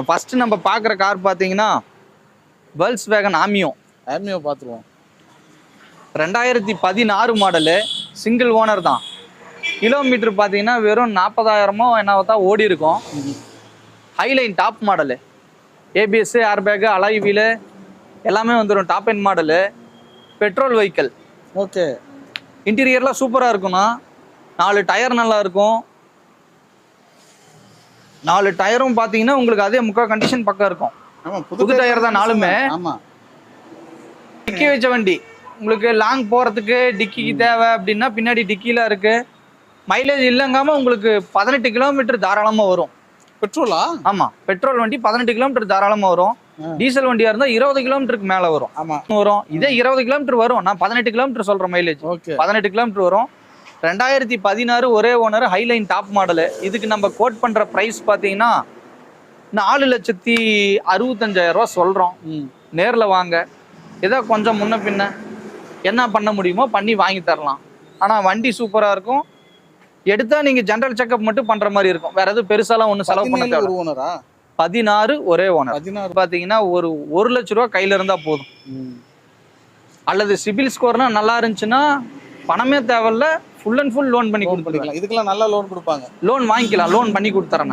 First நம்ம பார்க்குற car பார்த்தீங்கன்னா Volkswagen ஆமியோ. ஆமியோ பார்த்துருவோம். 2016 மாடலு, சிங்கிள் ஓனர் தான். கிலோமீட்டர் பார்த்தீங்கன்னா வெறும் 40,000மோ என்ன தான் ஓடி இருக்கும். Highline top model, ABS, airbag, alloy wheel எல்லாமே வந்துடும். Top end model, petrol vehicle. Okay. இன்டீரியர்லாம் சூப்பராக இருக்கும்ண்ணா. 4 டயர் நல்லா இருக்கும். 4 டயரும் பார்த்தீங்கன்னா உங்களுக்கு அதே முக்கால் கண்டிஷன் பக்கம் இருக்கும். புது டயர் தான் 4மே. ஆமாம். டிக்கி வச்ச வண்டி, உங்களுக்கு லாங் போகிறதுக்கு டிக்கிக்கு தேவை அப்படின்னா பின்னாடி டிக்கிலாம் இருக்குது. மைலேஜ் இல்லைங்காமல் உங்களுக்கு 18 கிலோமீட்டர் தாராளமாக வரும். பெட்ரோலா? ஆமாம், பெட்ரோல் வண்டி 18 கிலோமீட்டர் தாராளமாக வரும். டீசல் வண்டியாக இருந்தால் 20 கிலோமீட்டருக்கு மேலே வரும். வரும். இதே 20 கிலோமீட்டர் வரும். நான் 18 கிலோமீட்டர் சொல்கிறேன் மைலேஜ். 18 கிலோமீட்டர் வரும். 2016 ஒரே ஓனர், ஹைலைன் டாப் மாடலு. இதுக்கு நம்ம கோட் பண்ணுற ப்ரைஸ் பார்த்தீங்கன்னா 4,65,000 சொல்கிறோம். நேரில் வாங்க, ஏதோ கொஞ்சம் முன்ன பின்ன என்ன பண்ண முடியுமோ பண்ணி வாங்கி தரலாம். ஆனால் வண்டி சூப்பராக இருக்கும். எடுத்தா நீங்கள் ஜென்ரல் செக்அப் மட்டும் பண்ணுற மாதிரி இருக்கும். வேற எதுவும் பெருசாலாம் ஒன்றும் செலவு பண்ண தேவை. 16 ஒரே ஓனர். 16 பார்த்தீங்கன்னா ஒரு 1 லட்ச ரூபா கையில் இருந்தால் போதும். அல்லது சிபில் ஸ்கோர்னா நல்லா இருந்துச்சுன்னா பணமே தேவையில்ல, ஃபுல் அண்ட் ஃபுல் லோன் பண்ணி கொடுத்துக்கலாம். இதுக்கெல்லாம் நல்லா லோன் கொடுப்பாங்க. லோன் வாங்கிக்கலாம், லோன் பண்ணி கொடுத்துறேன் நான்.